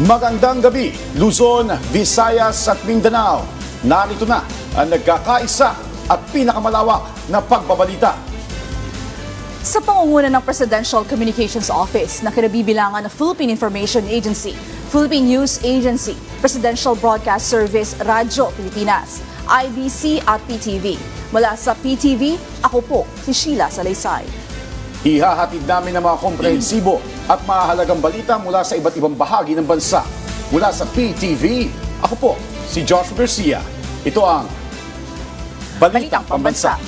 Magandang gabi, Luzon, Visayas at Mindanao. Narito na ang nagkakaisa at pinakamalawak na pagbabalita. Sa pangunguna ng Presidential Communications Office na kinabibilangan ng Philippine Information Agency, Philippine News Agency, Presidential Broadcast Service, Radyo Pilipinas, IBC at PTV. Mula sa PTV, ako po si Sheila Salaysay. Ihahatid namin ang mga komprehensibo at mahalagang balita mula sa iba't ibang bahagi ng bansa. Mula sa PTV, ako po si Joshua Garcia. Ito ang Balitang Pambansa.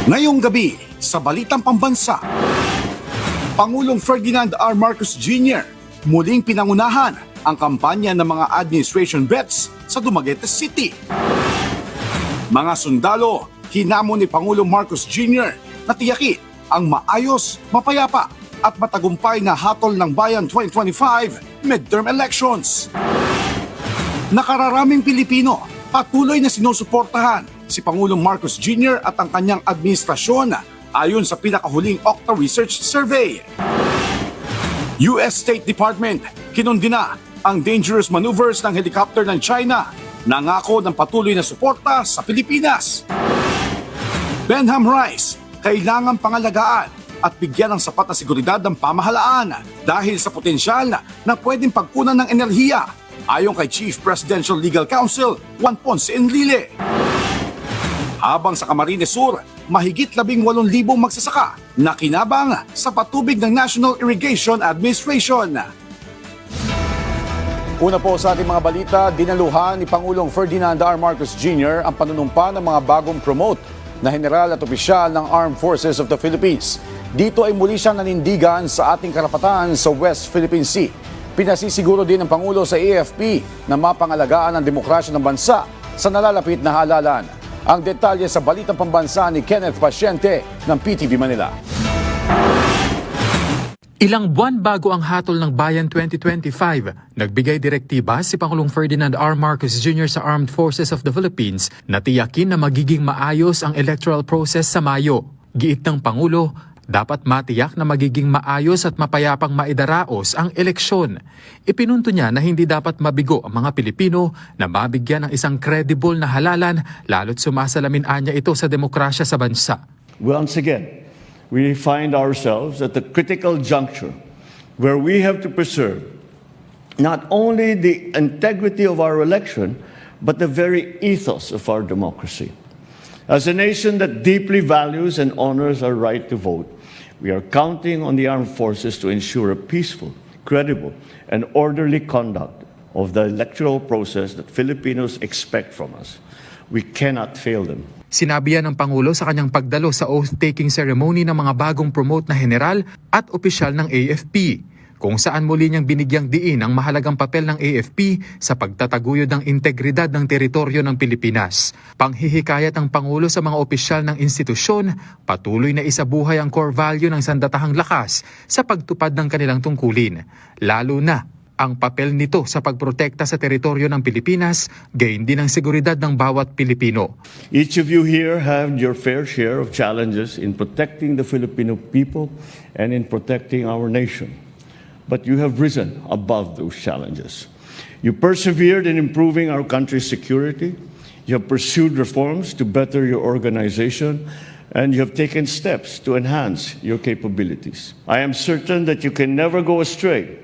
Ngayong gabi sa Balitang Pambansa, Pangulong Ferdinand R. Marcos Jr. muling pinangunahan ang kampanya ng mga administration bets sa Dumaguete City. Mga sundalo, hinamon ni Pangulong Marcos Jr. na tiyakin ang maayos, mapayapa at matagumpay na hatol ng Bayan 2025 midterm elections. Nakararaming Pilipino patuloy na sinusuportahan si Pangulong Marcos Jr. at ang kanyang administrasyon ayon sa pinakahuling Okta Research Survey. US State Department kinundina ang dangerous maneuvers ng helicopter ng China, nangako ng patuloy na suporta sa Pilipinas. Benham Rice, kailangang pangalagaan at bigyan ng sapat na seguridad ng pamahalaan dahil sa potensyal na pwedeng pagkunan ng enerhiya ayon kay Chief Presidential Legal Counsel Juan Ponce Enrile. Habang sa Camarines Sur, mahigit 18,000 magsasaka na kinabang sa patubig ng National Irrigation Administration. Una po sa ating mga balita, dinaluhan ni Pangulong Ferdinand R. Marcos Jr. ang panunumpa ng mga bagong promote na general at opisyal ng Armed Forces of the Philippines. Dito ay muli siyang nanindigan sa ating karapatan sa West Philippine Sea. Pinasisiguro din ng Pangulo sa AFP na mapangalagaan ang demokrasya ng bansa sa nalalapit na halalan. Ang detalye sa Balitang Pambansa ni Kenneth Pasyente ng PTV Manila. Ilang buwan bago ang hatol ng Bayan 2025, nagbigay direktiba si Pangulong Ferdinand R. Marcos Jr. sa Armed Forces of the Philippines na tiyakin na magiging maayos ang electoral process sa Mayo. Giit ng Pangulo, dapat matiyak na magiging maayos at mapayapang maidaraos ang eleksyon. Ipinunto niya na hindi dapat mabigo ang mga Pilipino na mabigyan ng isang credible na halalan lalo't sumasalamin niya ito sa demokrasya sa bansa. Once again, we find ourselves at the critical juncture where we have to preserve not only the integrity of our election, but the very ethos of our democracy. As a nation that deeply values and honors our right to vote, we are counting on the armed forces to ensure a peaceful, credible, and orderly conduct of the electoral process that Filipinos expect from us. We cannot fail them. Sinabi yan ng Pangulo sa kanyang pagdalo sa oath-taking ceremony ng mga bagong promote na general at opisyal ng AFP, kung saan muli niyang binigyang diin ang mahalagang papel ng AFP sa pagtataguyod ng integridad ng teritoryo ng Pilipinas. Panghihikayat ang Pangulo sa mga opisyal ng institusyon, patuloy na isabuhay ang core value ng sandatahang lakas sa pagtupad ng kanilang tungkulin, lalo na ang papel nito sa pagprotekta sa teritoryo ng Pilipinas, gayon din ang seguridad ng bawat Pilipino. Each of you here have your fair share of challenges in protecting the Filipino people and in protecting our nation. But you have risen above those challenges. You persevered in improving our country's security. You have pursued reforms to better your organization, and you have taken steps to enhance your capabilities. I am certain that you can never go astray,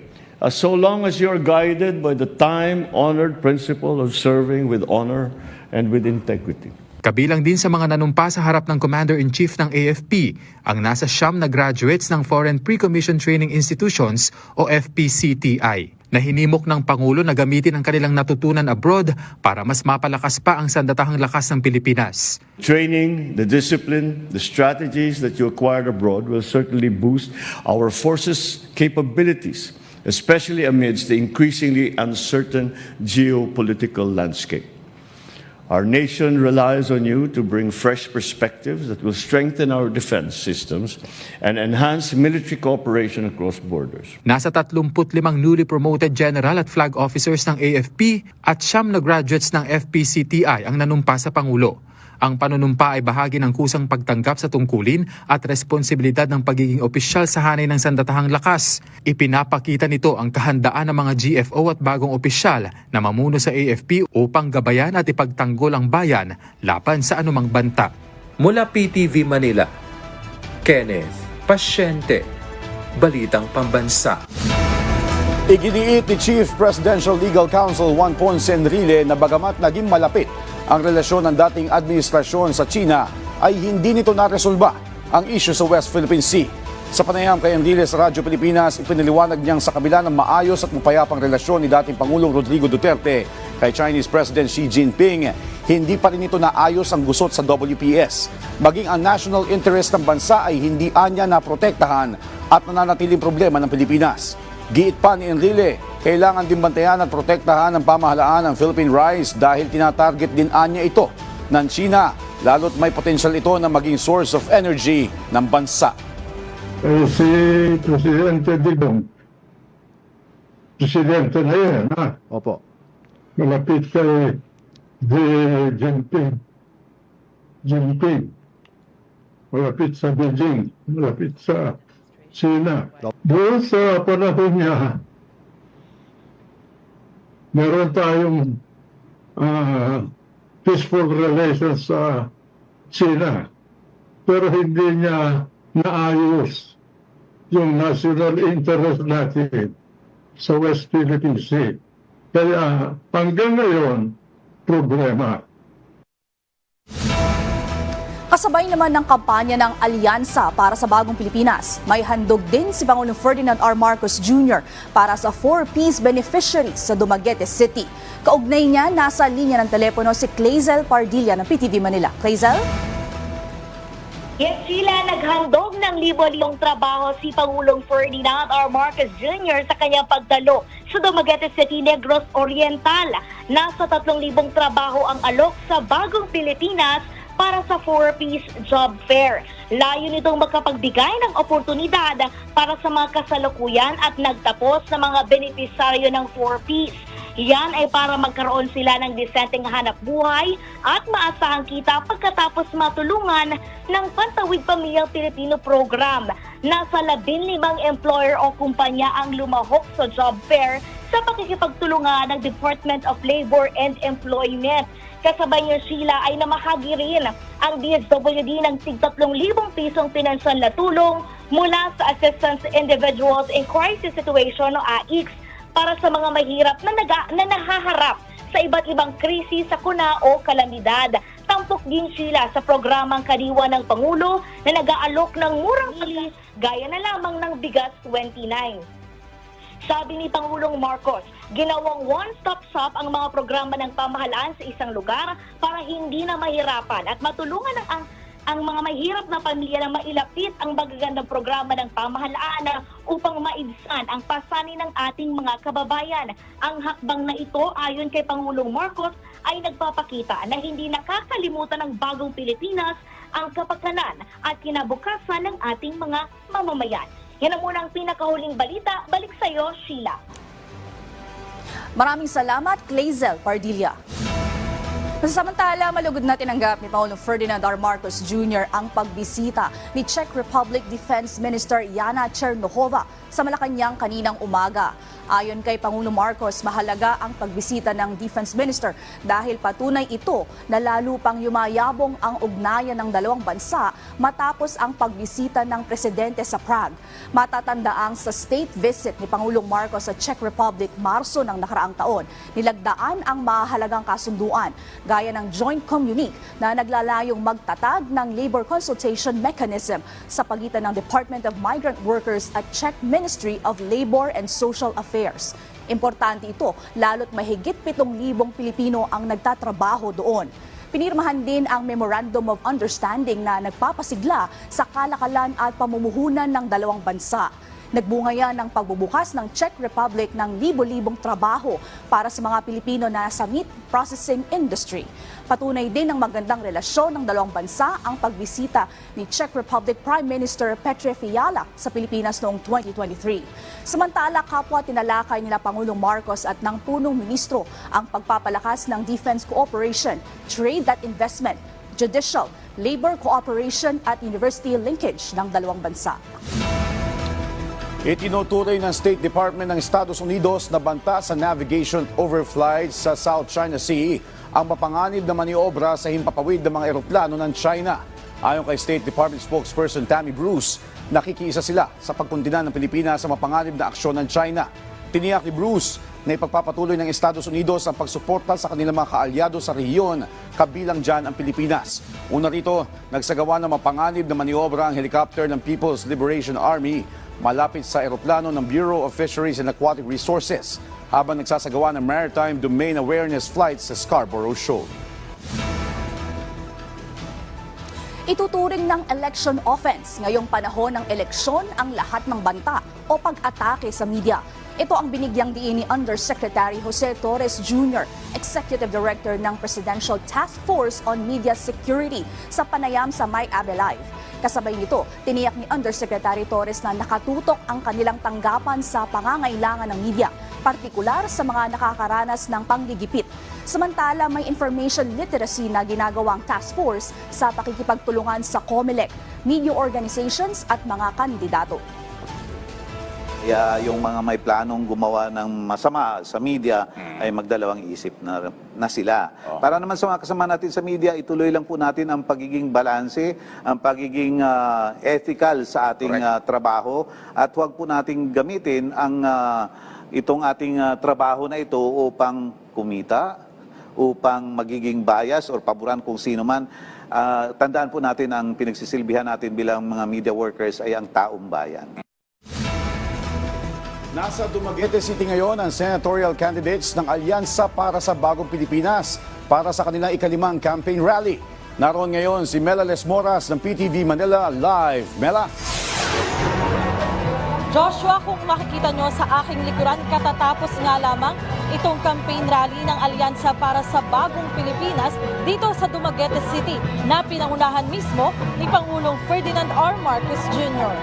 so long as you are guided by the time-honored principle of serving with honor and with integrity. Kabilang din sa mga nanumpa sa harap ng Commander-in-Chief ng AFP ang nasa 9 na graduates ng Foreign Pre-Commissioned Training Institutions o FPCTI na hinimok ng Pangulo na gamitin ang kanilang natutunan abroad para mas mapalakas pa ang sandatahang lakas ng Pilipinas. Training, the discipline, the strategies that you acquired abroad will certainly boost our forces' capabilities, especially amidst the increasingly uncertain geopolitical landscape. Our nation relies on you to bring fresh perspectives that will strengthen our defense systems and enhance military cooperation across borders. Nasa 35 newly promoted general at flag officers ng AFP at 9 na graduates ng FPCTI ang nanumpa sa Pangulo. Ang panunumpa ay bahagi ng kusang pagtanggap sa tungkulin at responsibilidad ng pagiging opisyal sa hanay ng sandatahang lakas. Ipinapakita nito ang kahandaan ng mga GFO at bagong opisyal na mamuno sa AFP upang gabayan at ipagtanggol ang bayan laban sa anumang banta. Mula PTV Manila, Kenneth Pasyente, Balitang Pambansa. Iginiit ni Chief Presidential Legal Counsel Juan Ponce Enrile na bagamat naging malapit ang relasyon ng dating administrasyon sa China, ay hindi nito naresolba ang issue sa West Philippine Sea. Sa panayam kay Enrile sa Radyo Pilipinas, ipiniliwanag niyang sa kabila ng maayos at mapayapang relasyon ni dating Pangulong Rodrigo Duterte kay Chinese President Xi Jinping, hindi pa rin ito naayos ang gusot sa WPS. Maging ang national interest ng bansa ay hindi anya naprotektahan at nananatiling problema ng Pilipinas. Giit pa ni Enrile, kailangan din bantayan at protektahan ng pamahalaan ng Philippine rice dahil tinatarget din anya ito ng China, lalo't may potensyal ito na maging source of energy ng bansa. Si Presidente Digong, Presidente na yan, ha? Opo. Malapit kay Jinping. Malapit sa Beijing, malapit sa China. Doon sa panahon niya, meron tayong peaceful relations sa China. Pero hindi niya naayos yung national interest natin sa West Philippine Sea. Kaya hanggang ngayon, problema. Kasabay naman ng kampanya ng Alyansa para sa Bagong Pilipinas, may handog din si Pangulong Ferdinand R. Marcos Jr. para sa 4Ps beneficiaries sa Dumaguete City. Kaugnay niya, nasa linya ng telepono si Clazel Pardilla ng PTV Manila. Clazel? Yes, Sheila, naghandog ng libo-libong trabaho si Pangulong Ferdinand R. Marcos Jr. sa kanyang pagdalo sa Dumaguete City, Negros Oriental. Nasa 3,000 trabaho ang alok sa Bagong Pilipinas para sa 4Ps job fair. Layo nitong magkapagbigay ng oportunidad para sa mga kasalukuyan at nagtapos na mga benepisaryo ng 4Ps. Yan ay para magkaroon sila ng disenteng hanap buhay at maasahang kita pagkatapos matulungan ng Pantawid Pamilyang Pilipino program. Nasa 15 employer o kumpanya ang lumahok sa job fair sa pakikipagtulungan ng Department of Labor and Employment. Kasabay niyo, Sheila, ay namahagi rin ang DSWD ng tig-3,000 pisong pinansyal na tulong mula sa Assistance to Individuals in Crisis Situation o AICS para sa mga mahirap na nahaharap sa iba't ibang krisis, sakuna o kalamidad. Tampok din, Sheila, sa programang Kadiwa ng Pangulo na nag-aalok ng murang pagkain gaya na lamang ng bigas 29. Sabi ni Pangulong Marcos, ginawang one-stop shop ang mga programa ng pamahalaan sa isang lugar para hindi na mahirapan at matulungan ang mga mahirap na pamilya na mailapit ang magagandang programa ng pamahalaan upang maibsan ang pasanin ng ating mga kababayan. Ang hakbang na ito, ayon kay Pangulong Marcos, ay nagpapakita na hindi nakakalimutan ng Bagong Pilipinas ang kapakanan at kinabukasan ng ating mga mamamayan. Yan ang munang pinakahuling balita. Balik sa iyo, Sheila. Maraming salamat, Clazel Pardilla. Samantala, malugod na tinanggap ni Pangulong Ferdinand R. Marcos Jr. ang pagbisita ni Czech Republic Defense Minister Jana Chernohova sa Malacanang kaninang umaga. Ayon kay Pangulong Marcos, mahalaga ang pagbisita ng Defense Minister dahil patunay ito na lalo pang yumayabong ang ugnayan ng dalawang bansa matapos ang pagbisita ng Presidente sa Prague. Matatandaang sa state visit ni Pangulong Marcos sa Czech Republic Marso ng nakaraang taon, nilagdaan ang mahalagang kasunduan gaya ng joint communique na naglalayong magtatag ng labor consultation mechanism sa pagitan ng Department of Migrant Workers at Czech Ministry of Labor and Social Affairs. Importante ito, lalo't mahigit 7,000 Pilipino ang nagtatrabaho doon. Pinirmahan din ang Memorandum of Understanding na nagpapasigla sa kalakalan at pamumuhunan ng dalawang bansa. Nagbunga yan ng pagbubukas ng Czech Republic ng libo-libong trabaho para sa mga Pilipino na sa meat processing industry. Patunay din ng magandang relasyon ng dalawang bansa ang pagbisita ni Czech Republic Prime Minister Petr Fiala sa Pilipinas noong 2023. Samantala, kapwa tinalakay nila Pangulong Marcos at ng punong ministro ang pagpapalakas ng defense cooperation, trade at investment, judicial, labor cooperation at university linkage ng dalawang bansa. Itinutuloy ng State Department ng Estados Unidos na banta sa navigation overflight sa South China Sea ang mapanganib na maniobra sa himpapawid ng mga eroplano ng China. Ayon kay State Department spokesperson Tammy Bruce, nakikiisa sila sa pagkundina ng Pilipinas sa mapanganib na aksyon ng China. Tiniyak ni Bruce na ipagpapatuloy ng Estados Unidos ang pagsuporta sa kanilang mga kaalyado sa rehiyon, kabilang dyan ang Pilipinas. Una rito, nagsagawa ng mapanganib na maniobra ang helicopter ng People's Liberation Army malapit sa eroplano ng Bureau of Fisheries and Aquatic Resources habang nagsasagawa ng Maritime Domain Awareness Flight sa Scarborough Shoal. Ituturing ng election offense ngayong panahon ng eleksyon ang lahat ng banta o pag-atake sa media. Ito ang binigyang diin ni Undersecretary Jose Torres Jr., Executive Director ng Presidential Task Force on Media Security sa panayam sa My Abe Live. Kasabay nito, tiniyak ni Undersecretary Torres na nakatutok ang kanilang tanggapan sa pangangailangan ng media, partikular sa mga nakakaranas ng panggigipit. Samantala, may information literacy na ginagawang task force sa pakikipagtulungan sa COMELEC, media organizations at mga kandidato. Kaya yung mga may planong gumawa ng masama sa media ay magdalawang isip na sila. Para naman sa mga kasama natin sa media, ituloy lang po natin ang pagiging balanse, ang pagiging ethical sa ating trabaho at huwag po nating gamitin ang itong ating trabaho na ito upang kumita, upang magiging bias or paboran kung sino man. Tandaan po natin ang pinagsisilbihan natin bilang mga media workers ay ang taong bayan. Nasa Dumaguete City ngayon ang senatorial candidates ng Alyansa para sa Bagong Pilipinas para sa kanilang ikalimang campaign rally. Naroon ngayon si Mela Lesmoras ng PTV Manila Live. Mela? Joshua, kung makikita nyo sa aking likuran, katatapos nga lamang itong campaign rally ng Alyansa para sa Bagong Pilipinas dito sa Dumaguete City na pinangunahan mismo ni Pangulong Ferdinand R. Marcos Jr.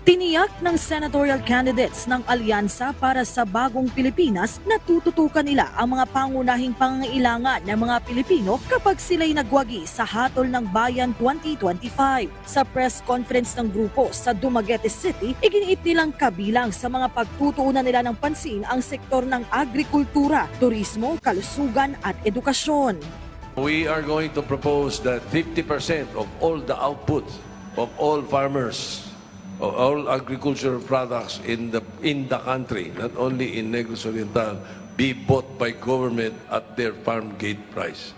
Tiniyak ng senatorial candidates ng Alyansa para sa Bagong Pilipinas na tututukan nila ang mga pangunahing pangangailangan ng mga Pilipino kapag sila'y nagwagi sa Hatol ng Bayan 2025. Sa press conference ng grupo sa Dumaguete City, iginiit nilang kabilang sa mga pagtutuunan nila ng pansin ang sektor ng agrikultura, turismo, kalusugan at edukasyon. We are going to propose that 50% of all the output of all farmers, of all agricultural products in the country, not only in Negros Oriental, be bought by government at their farm gate price.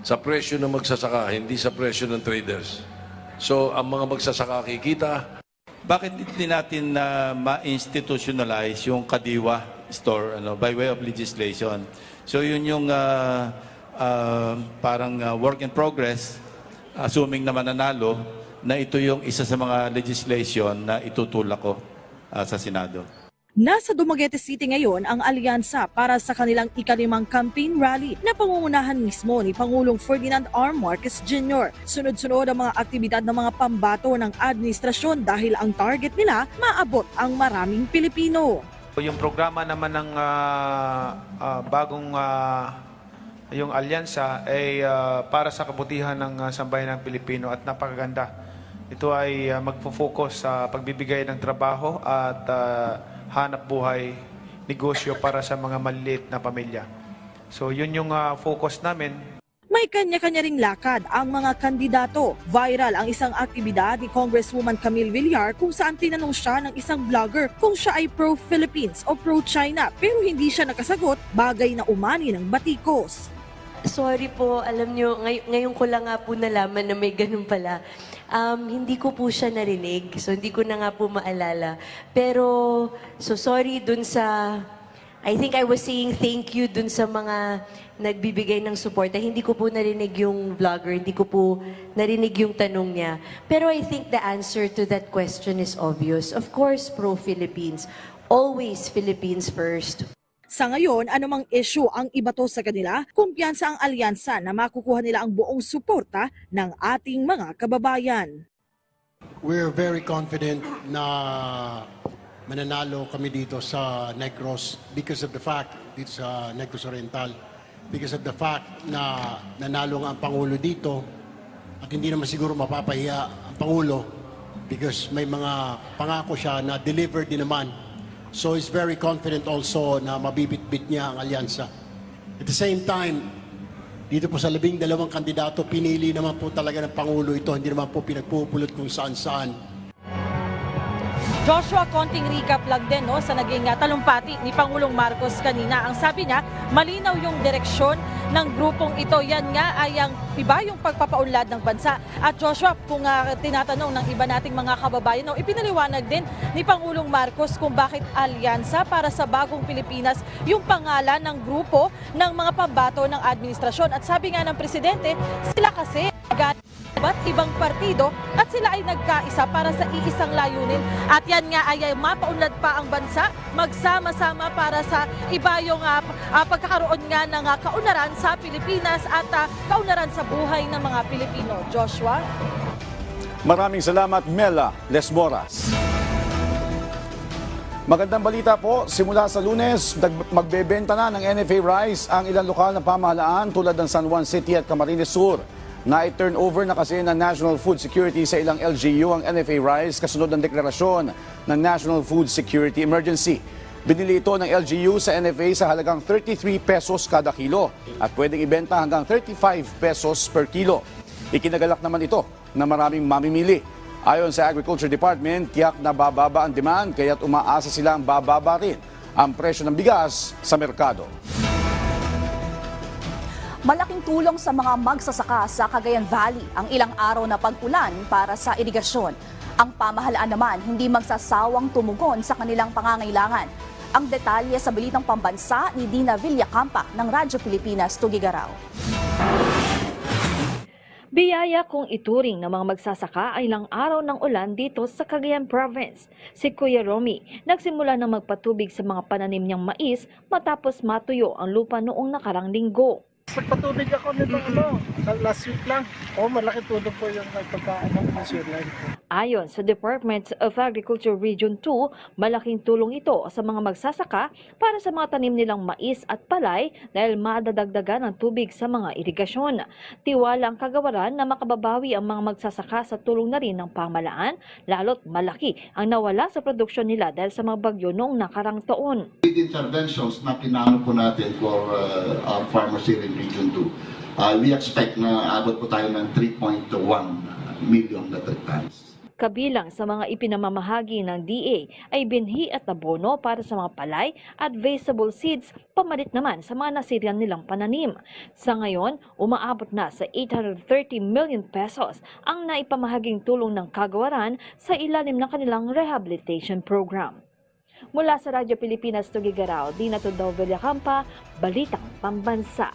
Sa presyo ng magsasaka, hindi sa presyo ng traders. So, ang mga magsasaka kikita. Bakit hindi natin ma-institutionalize yung Kadiwa store by way of legislation? So, yun yung parang work in progress, assuming na mananalo, na ito yung isa sa mga legislation na itutulak ko sa Senado. Nasa Dumaguete City ngayon ang Alyansa para sa kanilang ikalimang campaign rally na pangungunahan mismo ni Pangulong Ferdinand R. Marcos Jr. Sunod-sunod ang mga aktibidad ng mga pambato ng administrasyon dahil ang target nila maabot ang maraming Pilipino. Yung programa naman ng bagong yung alyansa ay para sa kabutihan ng sambayan ng Pilipino at napakaganda. Ito ay magfo-focus sa pagbibigay ng trabaho at hanap buhay, negosyo para sa mga maliliit na pamilya. So yun yung focus namin. May kanya-kanya ring lakad ang mga kandidato. Viral ang isang aktibidad ni Congresswoman Camille Villar kung saan tinanong siya ng isang vlogger kung siya ay pro-Philippines o pro-China pero hindi siya nakasagot, bagay na umani ng batikos. Sorry po, alam nyo, ngayon ko lang nga po nalaman na may ganun pala. Hindi ko po siya narinig, so hindi ko na nga po maalala. Pero, so sorry dun sa, I think I was saying thank you dun sa mga nagbibigay ng suporta. Hindi ko po narinig yung vlogger, hindi ko po narinig yung tanong niya. Pero I think the answer to that question is obvious. Of course, pro-Philippines. Always Philippines first. Sa ngayon, anumang issue ang ibato sa kanila, kumpiyansa ang alyansa na makukuha nila ang buong suporta ng ating mga kababayan. We're very confident na mananalo kami dito sa Negros because of the fact dito sa Negros Oriental because of the fact na nanalo nga ang Pangulo dito at hindi naman siguro mapapahiya ang Pangulo because may mga pangako siya na delivered din naman. So he's very confident also na mabibitbit niya ang alyansa. At the same time, dito po sa 12 kandidato, pinili naman po talaga ng Pangulo ito. Hindi naman po pinagpupulot kung saan-saan. Joshua, konting recap lang din sa naging talumpati ni Pangulong Marcos kanina. Ang sabi niya, malinaw yung direksyon ng grupong ito. Yan nga ay ang iba yung pagpapaunlad ng bansa. At Joshua, kung tinatanong ng iba nating mga kababayan, ipinaliwanag din ni Pangulong Marcos kung bakit Alyansa para sa Bagong Pilipinas yung pangalan ng grupo ng mga pambato ng administrasyon. At sabi nga ng Presidente, sila kasi iba't ibang partido at sila ay nagkaisa para sa iisang layunin. At yan nga ay mapaunlad pa ang bansa, magsama-sama para sa iba yung pagkakaroon nga ng kaunlaran sa Pilipinas at kaunlaran sa buhay ng mga Pilipino. Joshua? Maraming salamat, Mela Lesmoras. Magandang balita po, simula sa Lunes, magbebenta na ng NFA rice ang ilang lokal na pamahalaan tulad ng San Juan City at Camarines Sur. Na-turn over na kasi ng National Food Security sa ilang LGU ang NFA rice kasunod ng deklarasyon ng National Food Security Emergency. Binili ito ng LGU sa NFA sa halagang 33 pesos kada kilo at pwedeng ibenta hanggang 35 pesos per kilo. Ikinagalak naman ito na maraming mamimili. Ayon sa Agriculture Department, tiyak na bababa ang demand kaya't umaasa silang bababa rin ang presyo ng bigas sa merkado. Malaking tulong sa mga magsasaka sa Cagayan Valley ang ilang araw na pag-ulan para sa irigasyon. Ang pamahalaan naman hindi magsasawang tumugon sa kanilang pangangailangan. Ang detalye sa Balitang Pambansa ni Dina Villacampa ng Radyo Pilipinas, Tugigaraw. Biyaya kung ituring ng mga magsasaka ay ilang araw ng ulan dito sa Cagayan Province. Si Kuya Romy nagsimula ng magpatubig sa mga pananim niyang mais matapos matuyo ang lupa noong nakarang linggo. Nagpatubig ako nito last week lang. Malaki tulong po yung pagkaan ng shoreline ko. Ayon sa Department of Agriculture Region 2, malaking tulong ito sa mga magsasaka para sa mga tanim nilang mais at palay dahil madadagdagan ng tubig sa mga irigasyon. Tiwala ang kagawaran na makababawi ang mga magsasaka sa tulong na rin ng pamahalaan, lalo't malaki ang nawala sa produksyon nila dahil sa mga bagyo noong nakarang taon. With interventions na pinano po natin for our farmers here in Region 2, we expect na abot po tayo ng 3.1 million metric tons. Kabilang sa mga ipinamamahagi ng DA ay binhi at abono para sa mga palay at vegetable seeds, pamalit naman sa mga nasiryan nilang pananim. Sa ngayon, umaabot na sa 830 million pesos ang naipamahaging tulong ng kagawaran sa ilalim ng kanilang rehabilitation program. Mula sa Radyo Pilipinas, Tugigaraw, Dina Tudao Villacampa, Balitang Pambansa.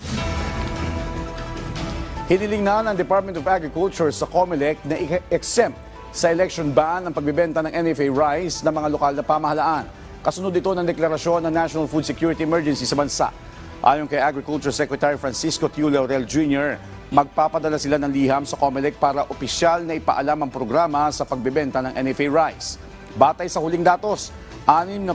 Hiniling na ng Department of Agriculture sa COMELEC na exempt sa election ban ang pagbibenta ng NFA rice ng mga lokal na pamahalaan. Kasunod ito ng deklarasyon ng National Food Security Emergency sa bansa. Ayon kay Agriculture Secretary Francisco Tiu Laurel Jr., magpapadala sila ng liham sa COMELEC para opisyal na ipaalam ang programa sa pagbibenta ng NFA rice. Batay sa huling datos, 67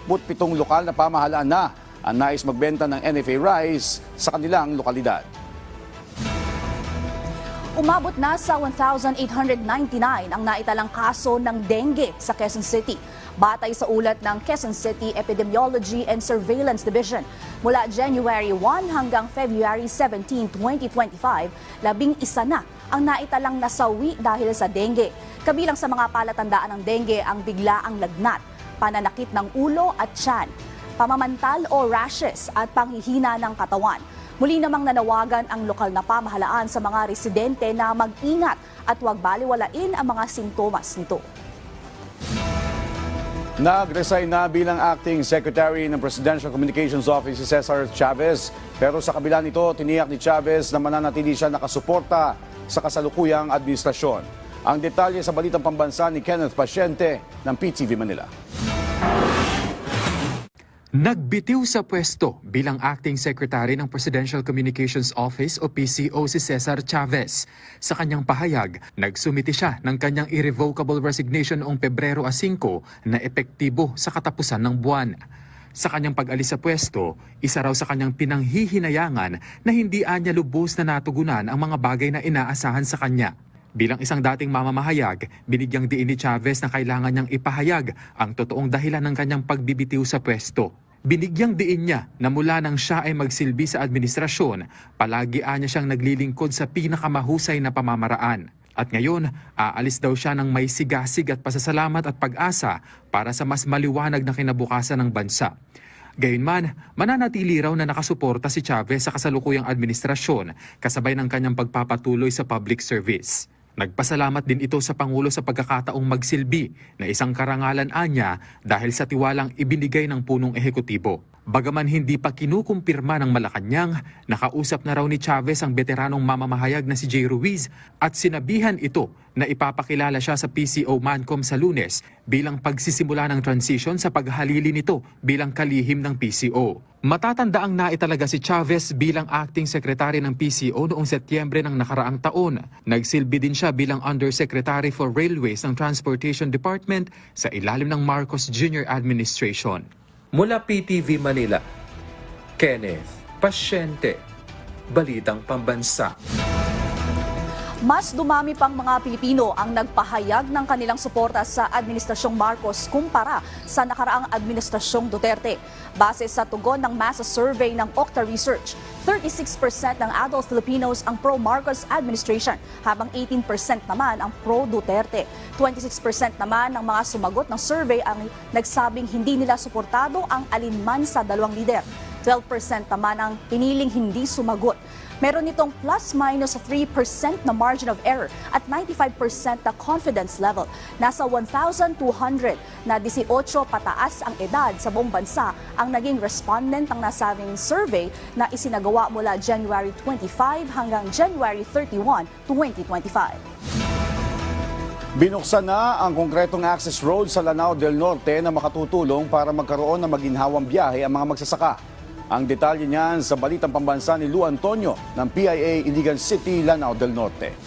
lokal na pamahalaan na ang nais magbenta ng NFA rice sa kanilang lokalidad. Umabot na sa 1,899 ang naitalang kaso ng dengue sa Quezon City. Batay sa ulat ng Quezon City Epidemiology and Surveillance Division, mula January 1 hanggang February 17, 2025, 11 na ang naitalang nasawi dahil sa dengue. Kabilang sa mga palatandaan ng dengue ang biglaang lagnat, pananakit ng ulo at tiyan, pamamantal o rashes at panghihina ng katawan. Muli namang nanawagan ang lokal na pamahalaan sa mga residente na mag-ingat at huwag baliwalain ang mga sintomas nito. Nag-resign na bilang Acting Secretary ng Presidential Communications Office si Cesar Chavez. Pero sa kabila nito, tiniyak ni Chavez na mananatili siya nakasuporta sa kasalukuyang administrasyon. Ang detalye sa Balitang Pambansa ni Kenneth Pasyente ng PTV Manila. Nagbitiw sa pwesto bilang Acting Secretary ng Presidential Communications Office o PCO si Cesar Chavez. Sa kanyang pahayag, nagsumiti siya ng kanyang irrevocable resignation noong Pebrero 5 na epektibo sa katapusan ng buwan. Sa kanyang pag-alis sa pwesto, isa raw sa kanyang pinanghihinayangan na hindi anya lubos na natugunan ang mga bagay na inaasahan sa kanya. Bilang isang dating mamamahayag, binigyang diin ni Chavez na kailangan niyang ipahayag ang totoong dahilan ng kanyang pagbibitiw sa pwesto. Binigyang diin niya na mula nang siya ay magsilbi sa administrasyon, palagi anya siyang naglilingkod sa pinakamahusay na pamamaraan. At ngayon, aalis daw siya ng may sigasig at pasasalamat at pag-asa para sa mas maliwanag na kinabukasan ng bansa. Gayunman, mananatili raw na nakasuporta si Chavez sa kasalukuyang administrasyon kasabay ng kanyang pagpapatuloy sa public service. Nagpasalamat din ito sa Pangulo sa pagkakataong magsilbi na isang karangalan anya dahil sa tiwalang ibinigay ng punong ehekutibo. Bagaman hindi pa kinukumpirma ng Malacanang, nakausap na raw ni Chavez ang veteranong mamamahayag na si Jay Ruiz at sinabihan ito na ipapakilala siya sa PCO Mancom sa Lunes bilang pagsisimula ng transition sa paghalili nito bilang kalihim ng PCO. Matatandaang naitalaga si Chavez bilang acting secretary ng PCO noong Setyembre ng nakaraang taon. Nagsilbi din siya bilang Undersecretary for Railways ng Transportation Department sa ilalim ng Marcos Jr. administration. Mula PTV Manila, Kenneth Pasyente, Balitang Pambansa. Mas dumami pang mga Pilipino ang nagpahayag ng kanilang suporta sa Administrasyong Marcos kumpara sa nakaraang Administrasyong Duterte. Base sa tugon ng masa survey ng Okta Research, 36% ng adult Filipinos ang pro-Marcos administration, habang 18% naman ang pro-Duterte. 26% naman ng mga sumagot ng survey ang nagsabing hindi nila suportado ang alinman sa dalawang lider. 12% naman ang piniling hindi sumagot. Meron itong plus-minus 3% na margin of error at 95% na confidence level. Nasa 1,200 na 18 pataas ang edad sa buong bansa ang naging respondent ng nasabing survey na isinagawa mula January 25 hanggang January 31, 2025. Binuksan na ang konkretong access road sa Lanao del Norte na makatutulong para magkaroon ng maginhawang biyahe ang mga magsasaka. Ang detalye niyan sa Balitang Pambansa ni Lu Antonio ng PIA Iligan City, Lanao del Norte.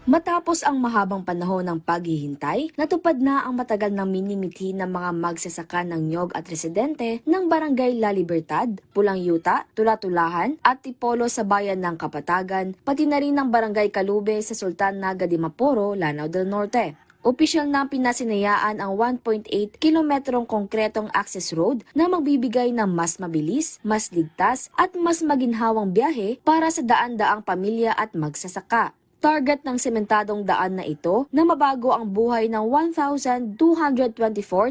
Matapos ang mahabang panahon ng paghihintay, natupad na ang matagal ng minimithi ng mga magsasaka ng niyog at residente ng Barangay La Libertad, Pulang Yuta, Tulatulahan at Tipolo sa bayan ng Kapatagan, pati na rin ng Barangay Calube sa Sultan Naga de Maporo, Lanao del Norte. Opisyal na pinasinayaan ang 1.8 kilometrong konkretong access road na magbibigay ng mas mabilis, mas ligtas at mas maginhawang biyahe para sa daan-daang pamilya at magsasaka. Target ng sementadong daan na ito na mabago ang buhay ng 1,224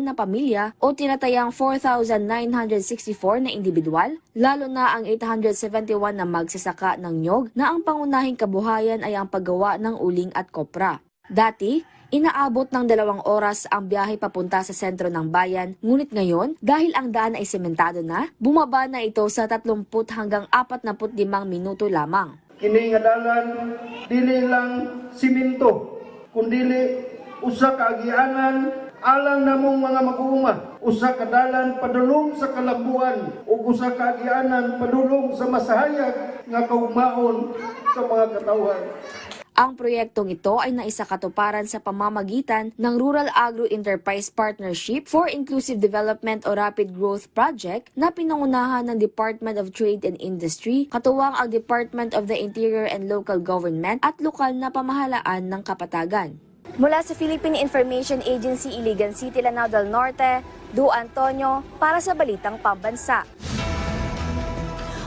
na pamilya o tinatayang 4,964 na individual, lalo na ang 871 na magsasaka ng niyog na ang pangunahing kabuhayan ay ang paggawa ng uling at kopra. Dati, inaabot ng 2 oras ang biyahe papunta sa sentro ng bayan, ngunit ngayon, dahil ang daan ay sementado na, bumaba na ito sa 30 hanggang 45 minuto lamang. Kini nga dalan dili lang simento, kundili usa ka agianan alang namong mga mag-uuma, usa ka dalan padulong sa kalabuan ug usa ka agianan padulong sa masahayag nga kaugmaon sa mga katawhan. Ang proyektong ito ay naisakatuparan sa pamamagitan ng Rural Agro Enterprise Partnership for Inclusive Development o Rapid Growth Project na pinangunahan ng Department of Trade and Industry, katuwang ang Department of the Interior and Local Government at lokal na pamahalaan ng Kapatagan. Mula sa Philippine Information Agency Iligan City, Lanao del Norte, Du Antonio para sa Balitang Pambansa.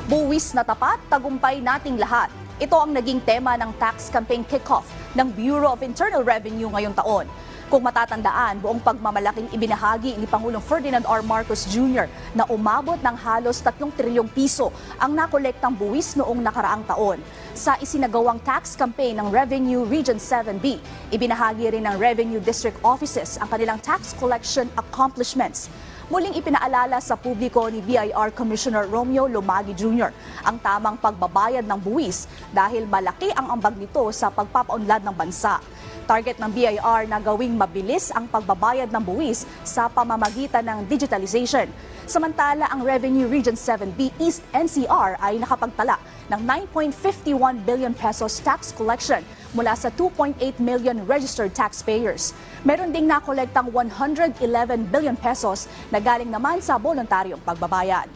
Buwis na tapat, tagumpay nating lahat. Ito ang naging tema ng tax campaign kickoff ng Bureau of Internal Revenue ngayong taon. Kung matatandaan, buong pagmamalaking ibinahagi ni Pangulong Ferdinand R. Marcos Jr. na umabot ng halos 3 trilyong piso ang nakolektang buwis noong nakaraang taon. Sa isinagawang tax campaign ng Revenue Region 7B, ibinahagi rin ng Revenue District Offices ang kanilang tax collection accomplishments. Muling ipinaalala sa publiko ni BIR Commissioner Romeo Lumagi Jr. ang tamang pagbabayad ng buwis dahil malaki ang ambag nito sa pagpapaunlad ng bansa. Target ng BIR na gawing mabilis ang pagbabayad ng buwis sa pamamagitan ng digitalization. Samantala, ang Revenue Region 7B East NCR ay nakapagtala ng 9.51 billion pesos tax collection mula sa 2.8 million registered taxpayers. Meron ding nakolektang 111 billion pesos na galing naman sa voluntaryong pagbabayad.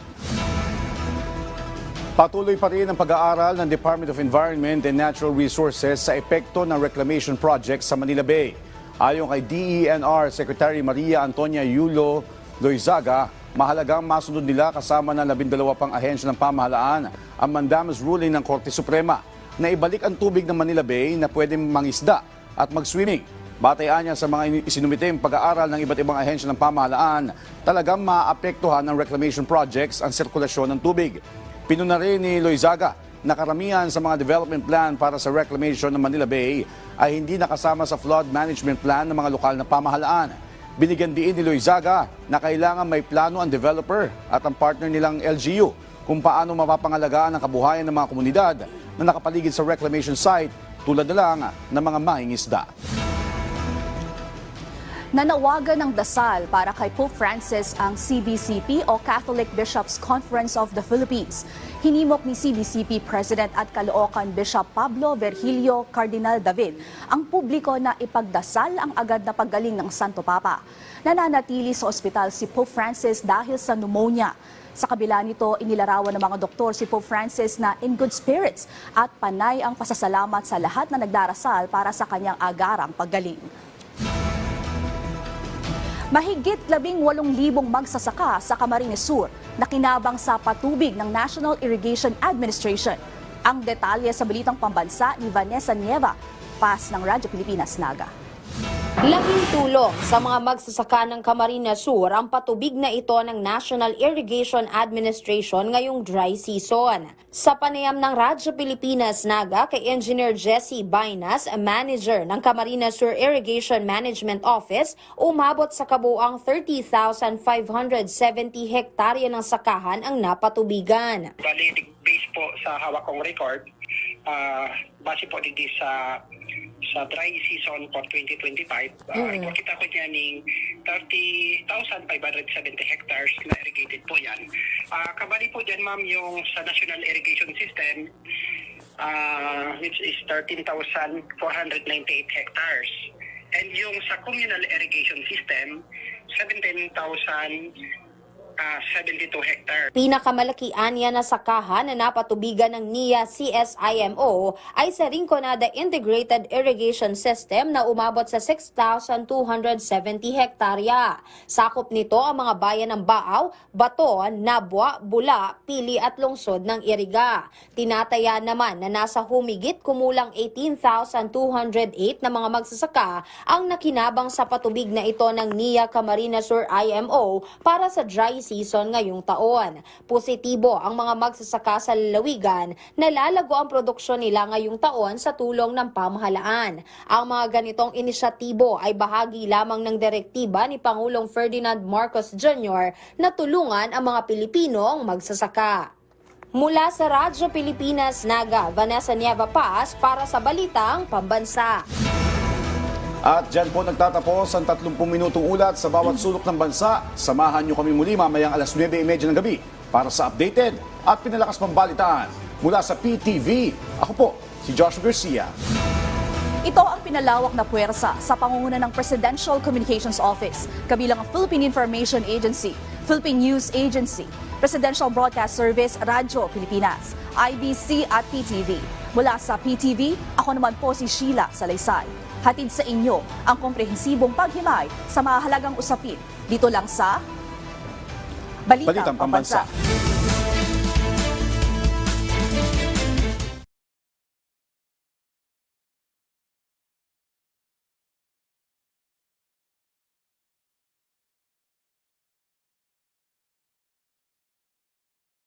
Patuloy pa rin ang pag-aaral ng Department of Environment and Natural Resources sa epekto ng reclamation project sa Manila Bay. Ayon kay DENR Secretary Maria Antonia Yulo Loizaga, mahalagang masunod nila kasama ng 12 pang ahensya ng pamahalaan ang mandamus ruling ng Korte Suprema na ibalik ang tubig ng Manila Bay na pwedeng mangisda at mag-swimming. Batayan niya sa mga isinumiting pag-aaral ng iba't ibang ahensya ng pamahalaan, talagang maapektuhan ng reclamation projects ang sirkulasyon ng tubig. Pinuna rin ni Loizaga na karamihan sa mga development plan para sa reclamation ng Manila Bay ay hindi nakasama sa flood management plan ng mga lokal na pamahalaan. Binigyan diin ni Loizaga na kailangan may plano ang developer at ang partner nilang LGU kung paano mapapangalagaan ang kabuhayan ng mga komunidad na nakapaligid sa reclamation site tulad na lang ng mga mangingisda. Nanawagan ng dasal para kay Pope Francis ang CBCP o Catholic Bishops Conference of the Philippines. Hinimok ni CBCP President at Caloocan Bishop Pablo Virgilio Cardinal David ang publiko na ipagdasal ang agad na paggaling ng Santo Papa. Nananatili sa ospital si Pope Francis dahil sa pneumonia. Sa kabila nito, inilarawan ng mga doktor si Pope Francis na in good spirits at panay ang pasasalamat sa lahat na nagdarasal para sa kanyang agarang paggaling. Mahigit 18,000 magsasaka sa Camarines Sur na kinabang sa patubig ng National Irrigation Administration. Ang detalye sa Balitang Pambansa ni Vanessa Nieva, PAS ng Radyo Pilipinas Naga. Laking tulong sa mga magsasaka ng Camarines Sur ang patubig na ito ng National Irrigation Administration ngayong dry season. Sa panayam ng Radyo Pilipinas Naga kay Engineer Jesse Bainas, manager ng Camarines Sur Irrigation Management Office, umabot sa kabuuang 30,570 hektarya ng sakahan ang napatubigan. Bali, based po sa hawak kong record, base po dito sa dry season for 2025, kita ko dyan ng 30,570 hectares na irrigated po yan. Kabali po dyan, ma'am, yung sa National Irrigation System, which is 13,498 hectares. And yung sa Communal Irrigation System, 17,072 hectares. Pinakamalaki anya na sakahan na napatubigan ng NIA CSIMO ay sa Rinconada Integrated Irrigation System na umabot sa 6,270 hektarya. Sakop nito ang mga bayan ng Baaw, Baton, Nabwa, Bula, Pili at lungsod ng Iriga. Tinataya naman na nasa humigit kumulang 18,208 na mga magsasaka ang nakinabang sa patubig na ito ng NIA Camarines Sur IMO para sa dry season ngayong taon. Positibo ang mga magsasaka sa lalawigan na lalago ang produksyon nila ngayong taon sa tulong ng pamahalaan. Ang mga ganitong inisyatibo ay bahagi lamang ng direktiba ni Pangulong Ferdinand Marcos Jr. na tulungan ang mga Pilipinong magsasaka. Mula sa Radyo Pilipinas Naga, Vanessa Nieva, PAS para sa Balitang Pambansa. At dyan po nagtatapos ang 30 minutong ulat sa bawat sulok ng bansa. Samahan nyo kami muli mamayang alas 9:30 ng gabi para sa updated at pinalakas pang balitaan. Mula sa PTV, ako po si Joshua Garcia. Ito ang pinalawak na puwersa sa pangunguna ng Presidential Communications Office, kabilang ang Philippine Information Agency, Philippine News Agency, Presidential Broadcast Service, Radyo Pilipinas, IBC at PTV. Mula sa PTV, ako naman po si Sheila Salaysay. Hatid sa inyo ang komprehensibong paghimay sa mahalagang usapin dito lang sa Balitang Pambansa.